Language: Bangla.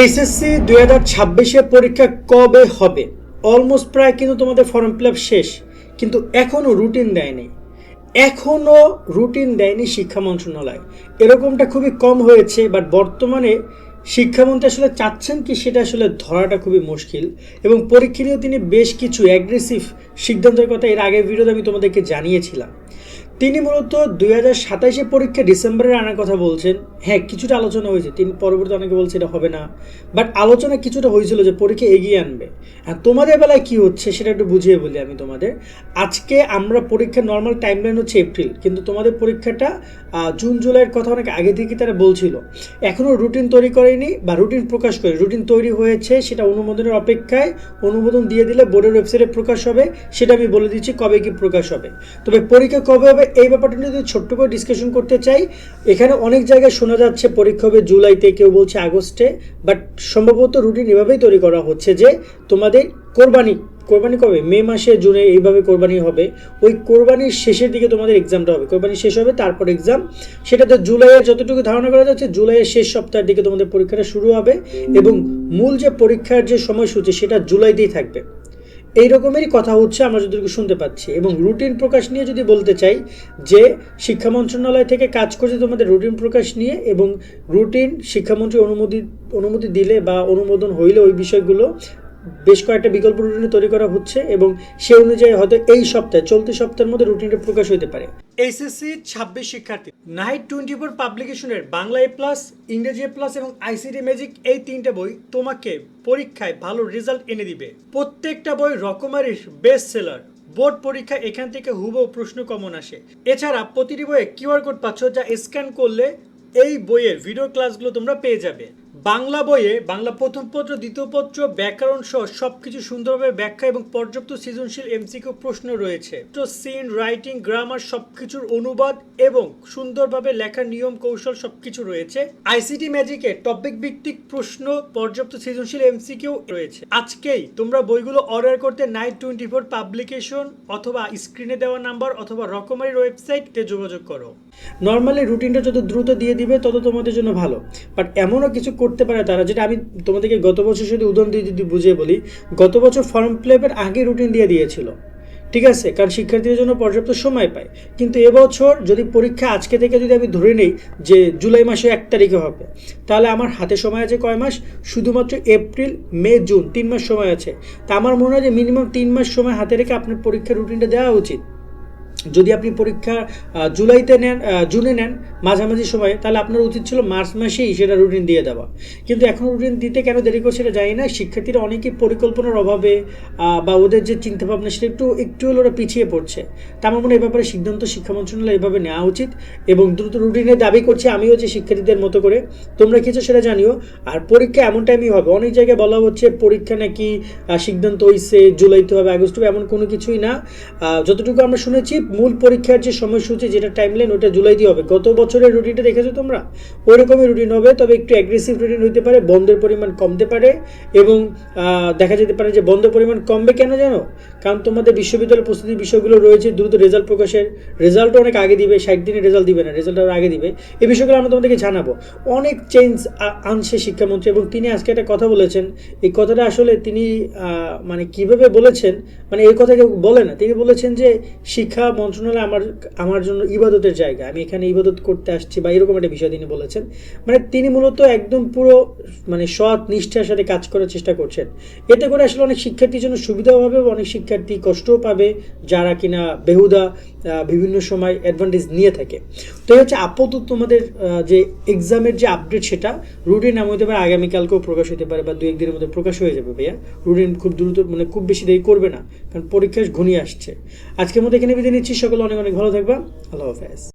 এইচএসসি 2026 পরীক্ষা কবে হবে? অলমোস্ট প্রায় কিন্তু তোমাদের ফর্ম ফিল আপ শেষ, কিন্তু এখনও রুটিন দেয়নি। শিক্ষা মন্ত্রণালয়। এরকমটা খুবই কম হয়েছে, বাট বর্তমানে শিক্ষামন্ত্রী আসলে চাচ্ছেন কি সেটা আসলে ধরাটা খুবই মুশকিল। এবং পরীক্ষা নিয়েও তিনি বেশ কিছু অ্যাগ্রেসিভ সিদ্ধান্তের কথা এর আগের ভিডিওতে আমি তোমাদেরকে জানিয়েছিলাম। তিনি মূলত 2027 পরীক্ষা ডিসেম্বরে আনার কথা বলছেন। হ্যাঁ, কিছুটা আলোচনা হয়েছে, তিনি পরবর্তী অনেকে বলছে এটা হবে না, বাট আলোচনা কিছুটা হয়েছিল যে পরীক্ষা এগিয়ে আনবে। হ্যাঁ, তোমাদের বেলায় কি হচ্ছে সেটা একটু বুঝিয়ে বলি আমি তোমাদের। আজকে আমরা পরীক্ষার নর্মাল টাইমলাইন হচ্ছে এপ্রিল, কিন্তু তোমাদের পরীক্ষাটা জুন জুলাইয়ের কথা অনেক আগে থেকে তারা বলছিল। এখনও রুটিন তৈরি করেনি বা রুটিন প্রকাশ করে, রুটিন তৈরি হয়েছে সেটা অনুমোদনের অপেক্ষায়। অনুমোদন দিয়ে দিলে বোর্ডের ওয়েবসাইটে প্রকাশ হবে, সেটা আমি বলে দিচ্ছি কবে কি প্রকাশ হবে। তবে পরীক্ষা কবে হবে এই ব্যাপারটা নিয়ে যদি ছোট্ট করে ডিসকাশন করতে চাই, এখানে অনেক জায়গায় শোনা যাচ্ছে পরীক্ষা হবে জুলাইতে, কেউ বলছে আগস্টে, বাট সম্ভবত রুটিন এভাবেই তৈরি করা হচ্ছে যে তোমাদের কোরবানি কবে, মে মাসে জুনে এইভাবে কোরবানি হবে। ওই কোরবানির শেষের দিকে তোমাদের এক্সামটা হবে, কোরবানি শেষ হবে তারপর এক্সাম। সেটাতে জুলাইয়ের যতটুকু ধারণা করা যাচ্ছে জুলাইয়ের শেষ সপ্তাহের দিকে তোমাদের পরীক্ষাটা শুরু হবে, এবং মূল যে পরীক্ষার যে সময়সূচি সেটা জুলাইতেই থাকবে। এই রকমেরই কথা হচ্ছে আমরা যতটুকু শুনতে পাচ্ছি। এবং রুটিন প্রকাশ নিয়ে যদি বলতে চাই, যে শিক্ষা মন্ত্রণালয় থেকে কাজ করছে তোমাদের রুটিন প্রকাশ নিয়ে, এবং রুটিন শিক্ষামন্ত্রী অনুমতি দিলে বা অনুমোদন হইলে ওই বিষয়গুলো বেশ কয়েকটা বিকল্প রুটিন তৈরি করা হচ্ছে, এবং সে অনুযায়ী হয়তো এই সপ্তাহে চলতি সপ্তাহের মধ্যে রুটিনটা প্রকাশ হতে পারে। এইচএসসি 26 শিক্ষার্থী নাইট 24 পাবলিকেশনের বাংলা এ প্লাস, ইংরেজি এ প্লাস এবং আইসিটি ম্যাজিক এই তিনটে বই তোমাকে পরীক্ষায় ভালো রেজাল্ট এনে দিবে। প্রত্যেকটা বই রকমারির বেস্ট সেলার। বোর্ড পরীক্ষা এখান থেকে হুবহু প্রশ্ন কমন আসে। এছাড়া প্রতিটি বইয়ে কিউআর কোড পাচ্ছ, যা স্ক্যান করলে এই বইয়ের ভিডিও ক্লাসগুলো তোমরা পেয়ে যাবে। বাংলা বইয়ে বাংলা প্রথম পত্র, দ্বিতীয় পত্র, ব্যাকরণ সহ সবকিছু সুন্দরভাবে ব্যাখ্যা এবং পর্যাপ্ত সৃজনশীল এমসিকিউ প্রশ্ন রয়েছে। তো সিন, রাইটিং, গ্রামার সবকিছুর অনুবাদ এবং সুন্দরভাবে লেখার নিয়ম কৌশল সবকিছু রয়েছে। আইসিটি ম্যাজিকে টপিক ভিত্তিক প্রশ্ন, পর্যাপ্ত সৃজনশীল এমসিকিউ রয়েছে। আজকেই তোমরা বইগুলো অর্ডার করতে নাইট 24 পাবলিকেশন অথবা স্ক্রিনে দেওয়া নাম্বার অথবা রকমারির ওয়েবসাইটে যোগাযোগ করো। নর্মালি রুটিনটা যত দ্রুত দিয়ে দিবে তত তোমাদের জন্য ভালো, বাট এমনও কিছু করতে পারে তারা, যেটা আমি তোমাদেরকে গত বছর শুধু উদাহরণ দিয়ে যদি বুঝিয়ে বলি, গত বছর ফর্ম ফিল আপের আগে রুটিন দিয়ে দিয়েছিল, ঠিক আছে, কারণ শিক্ষার্থীদের জন্য পর্যাপ্ত সময় পায়। কিন্তু এবছর যদি পরীক্ষা আজকে থেকে যদি আমি ধরে নেই যে জুলাই মাসে 1 তারিখে হবে, তাহলে আমার হাতে সময় আছে কয় মাস? শুধুমাত্র এপ্রিল, মে, জুন, 3 মাস সময় আছে। তা আমার মনে হয় যে মিনিমাম 3 মাস সময় হাতে রেখে আপনার পরীক্ষার রুটিনটা দেওয়া উচিত। যদি আপনি পরীক্ষা জুলাইতে নেন, জুনে নেন মাঝামাঝি সময়ে, তাহলে আপনার উচিত ছিল মার্চ মাসেই সেটা রুটিন দিয়ে দেওয়া। কিন্তু এখন রুটিন দিতে কেন দেরি করছে সেটা জানি না। শিক্ষার্থীরা অনেকেই পরিকল্পনার অভাবে বা ওদের যে চিন্তাভাবনা সেটা একটু হলে ওরা পিছিয়ে পড়ছে। তা আমার মনে হয় এই ব্যাপারে সিদ্ধান্ত শিক্ষা মন্ত্রণালয় এভাবে নেওয়া উচিত, এবং দ্রুত রুটিনের দাবি করছি আমিও, যে শিক্ষার্থীদের মতো করে তোমরা কিছু সেটা জানিও। আর পরীক্ষা এমন টাইমই হবে, অনেক জায়গায় বলা হচ্ছে পরীক্ষা নাকি সিদ্ধান্ত হয়েছে জুলাইতে হবে, আগস্ট হবে, এমন কোনো কিছুই না। যতটুকু আমরা শুনেছি মূল পরীক্ষার যে সময়সূচি, যেটা টাইমলাইন, ওটা জুলাই দিয়ে হবে। গত বছরের রুটিনটা দেখেছো তোমরা, ওই রকমই রুটিন হবে, তবে একটু অ্যাগ্রেসিভ রুটিন হতে পারে, বন্ধের পরিমাণ কমতে পারে, এবং দেখা যেতে পারে যে বন্ধের পরিমাণ কমবে কেন জানো? কারণ তোমাদের বিশ্ববিদ্যালয় প্রস্তুতির বিষয়গুলো রয়েছে, দ্রুত রেজাল্ট প্রকাশের, রেজাল্টও অনেক আগে দিবে, 60 দিনে রেজাল্ট দিবে না, রেজাল্ট আরও আগে দিবে। এই বিষয়গুলো আমরা তোমাদেরকে জানাবো। অনেক চেঞ্জ আনছে শিক্ষামন্ত্রী, এবং তিনি আজকে একটা কথা বলেছেন। এই কথাটা আসলে তিনি মানে কিভাবে বলেছেন, মানে এই কথা কেউ বলে না। তিনি বলেছেন যে শিক্ষা মন্ত্রণালয় আমার জন্য ইবাদতের জায়গা, আমি এখানে ইবাদত করতে আসছি, বা এরকম একটা বিষয় তিনি বলেছেন। মানে তিনি মূলত একদম পুরো মানে সৎ নিষ্ঠার সাথে কাজ করার চেষ্টা করছেন। এতে করে আসলে অনেক শিক্ষার্থীর জন্য সুবিধাও হবে, অনেক শিক্ষার্থী কষ্টও পাবে যারা কিনা বেহুদা বিভিন্ন সময় অ্যাডভান্টেজ নিয়ে থাকে। তো এই হচ্ছে আপাতত তোমাদের যে এক্সামের যে আপডেট, সেটা রুটিন এমন হতে পারে আগামীকালকেও প্রকাশ হতে পারে, বা 2-1 দিনের মধ্যে প্রকাশ হয়ে যাবে ভাইয়া। রুটিন খুব দ্রুত, মানে খুব বেশি দেরি করবে না, কারণ পরীক্ষা ঘনিয়ে আসছে। আজকের মধ্যে এখানে বিদায় নিচ্ছি। সকলে অনেক অনেক ভালো থাকবা। আল্লাহ হাফেজ।